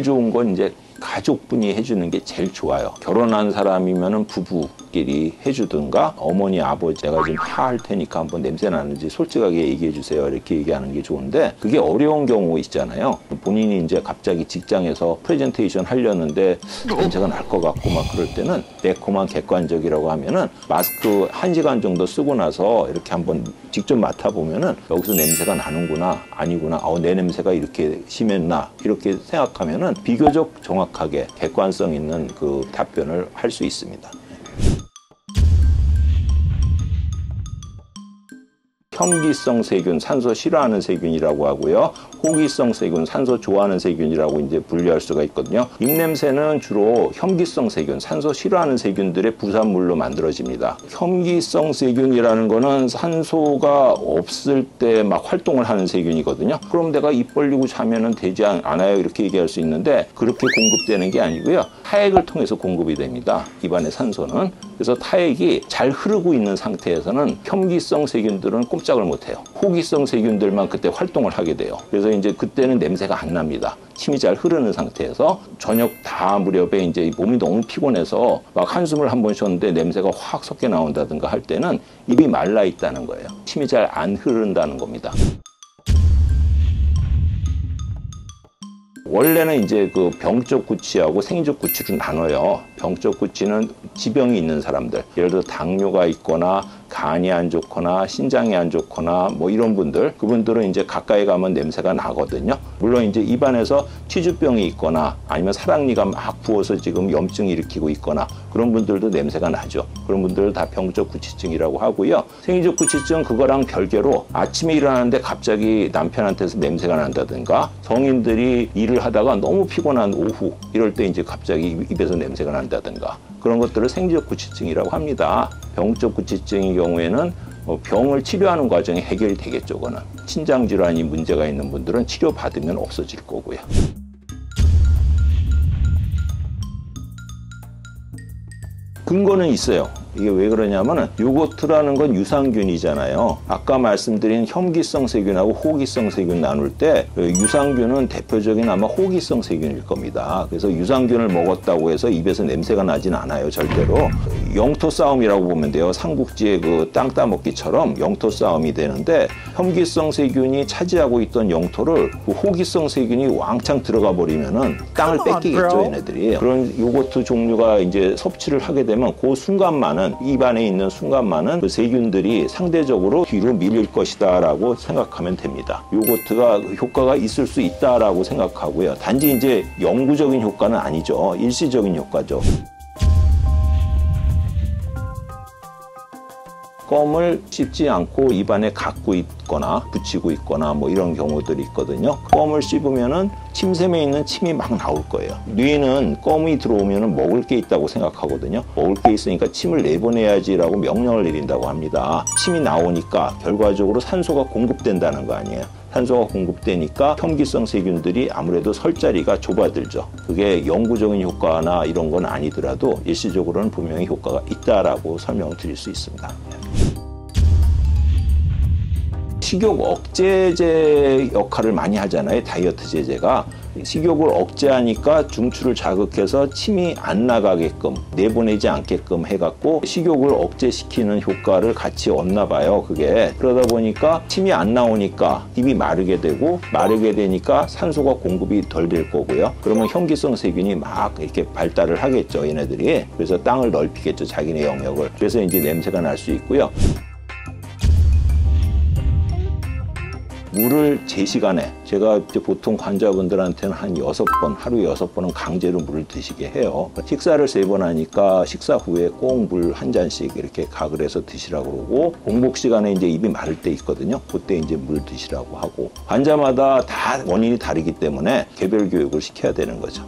좋은 건 이제 가족분이 해주는 게 제일 좋아요. 결혼한 사람이면은 부부끼리 해주든가 어머니, 아버지 내가 지금 파할 테니까 한번 냄새 나는지 솔직하게 얘기해 주세요. 이렇게 얘기하는 게 좋은데 그게 어려운 경우 있잖아요. 본인이 이제 갑자기 직장에서 프레젠테이션 하려는데 냄새가 날 것 같고 막 그럴 때는 매콤한 객관적이라고 하면은 마스크 1시간 정도 쓰고 나서 이렇게 한번 직접 맡아보면은 여기서 냄새가 나는구나 아니구나 내 냄새가 이렇게 심했나 이렇게 생각하면은 비교적 정확하게 객관성 있는 그 답변을 할 수 있습니다. 혐기성 세균, 산소 싫어하는 세균이라고 하고요. 호기성 세균, 산소 좋아하는 세균이라고 이제 분류할 수가 있거든요. 입냄새는 주로 혐기성 세균, 산소 싫어하는 세균들의 부산물로 만들어집니다. 혐기성 세균이라는 거는 산소가 없을 때 막 활동을 하는 세균이거든요. 그럼 내가 입 벌리고 자면은 되지 않아요? 이렇게 얘기할 수 있는데 그렇게 공급되는 게 아니고요. 타액을 통해서 공급이 됩니다. 입안의 산소는. 그래서 타액이 잘 흐르고 있는 상태에서는 혐기성 세균들은 꼼짝을 못해요. 호기성 세균들만 그때 활동을 하게 돼요. 그래서 이제 그때는 냄새가 안 납니다. 침이 잘 흐르는 상태에서 저녁 다 무렵에 이제 몸이 너무 피곤해서 막 한숨을 한 번 쉬었는데 냄새가 확 섞여 나온다든가 할 때는 입이 말라 있다는 거예요. 침이 잘 안 흐른다는 겁니다. 원래는 이제 그 병적 구취하고 생리적 구취로 나눠요. 병적 구취는 지병이 있는 사람들, 예를 들어 당뇨가 있거나 간이 안 좋거나 신장이 안 좋거나 뭐 이런 분들, 그분들은 이제 가까이 가면 냄새가 나거든요. 물론 이제 입안에서 치주병이 있거나 아니면 사랑니가 막 부어서 지금 염증을 일으키고 있거나 그런 분들도 냄새가 나죠. 그런 분들은 다 병적 구취증이라고 하고요. 생리적 구취증 그거랑 별개로 아침에 일어나는데 갑자기 남편한테서 냄새가 난다든가 성인들이 일을 하다가 너무 피곤한 오후 이럴 때 이제 갑자기 입에서 냄새가 난다든가 그런 것들을 생리적 구취증이라고 합니다. 병적 구취증의 경우에는 병을 치료하는 과정이 해결이 되겠죠. 그거는 신장질환이 문제가 있는 분들은 치료받으면 없어질 거고요. 근거는 있어요. 이게 왜 그러냐면은 요거트라는 건 유산균이잖아요. 아까 말씀드린 혐기성 세균하고 호기성 세균 나눌 때 유산균은 대표적인 아마 호기성 세균일 겁니다. 그래서 유산균을 먹었다고 해서 입에서 냄새가 나진 않아요. 절대로. 영토 싸움이라고 보면 돼요. 삼국지의 그 땅 따먹기처럼 영토 싸움이 되는데 혐기성 세균이 차지하고 있던 영토를 그 호기성 세균이 왕창 들어가 버리면은 땅을 뺏기겠죠, 얘네들이. 그런 요거트 종류가 이제 섭취를 하게 되면 그 순간만은 입안에 있는 순간만은 그 세균들이 상대적으로 뒤로 밀릴 것이다라고 생각하면 됩니다. 요거트가 효과가 있을 수 있다라고 생각하고요. 단지 이제 영구적인 효과는 아니죠. 일시적인 효과죠. 껌을 씹지 않고 입안에 갖고 있거나 붙이고 있거나 뭐 이런 경우들이 있거든요. 껌을 씹으면은 침샘에 있는 침이 막 나올 거예요. 뇌는 껌이 들어오면은 먹을 게 있다고 생각하거든요. 먹을 게 있으니까 침을 내보내야지라고 명령을 내린다고 합니다. 침이 나오니까 결과적으로 산소가 공급된다는 거 아니에요. 산소가 공급되니까 혐기성 세균들이 아무래도 설 자리가 좁아들죠. 그게 영구적인 효과나 이런 건 아니더라도 일시적으로는 분명히 효과가 있다라고 설명을 드릴 수 있습니다. 식욕 억제제 역할을 많이 하잖아요. 다이어트 제제가. 식욕을 억제하니까 중추를 자극해서 침이 안 나가게끔 내보내지 않게끔 해갖고 식욕을 억제시키는 효과를 같이 얻나 봐요. 그게 그러다 보니까 침이 안 나오니까 입이 마르게 되고 마르게 되니까 산소가 공급이 덜 될 거고요. 그러면 혐기성 세균이 막 이렇게 발달을 하겠죠. 얘네들이. 그래서 땅을 넓히겠죠. 자기네 영역을. 그래서 이제 냄새가 날 수 있고요. 물을 제 시간에 제가 이제 보통 환자분들한테는 한 6번, 하루 6번은 강제로 물을 드시게 해요. 식사를 3번 하니까 식사 후에 꼭 물 한 잔씩 이렇게 각을 해서 드시라고 그러고 공복 시간에 이제 입이 마를 때 있거든요. 그때 이제 물 드시라고 하고 환자마다 다 원인이 다르기 때문에 개별 교육을 시켜야 되는 거죠.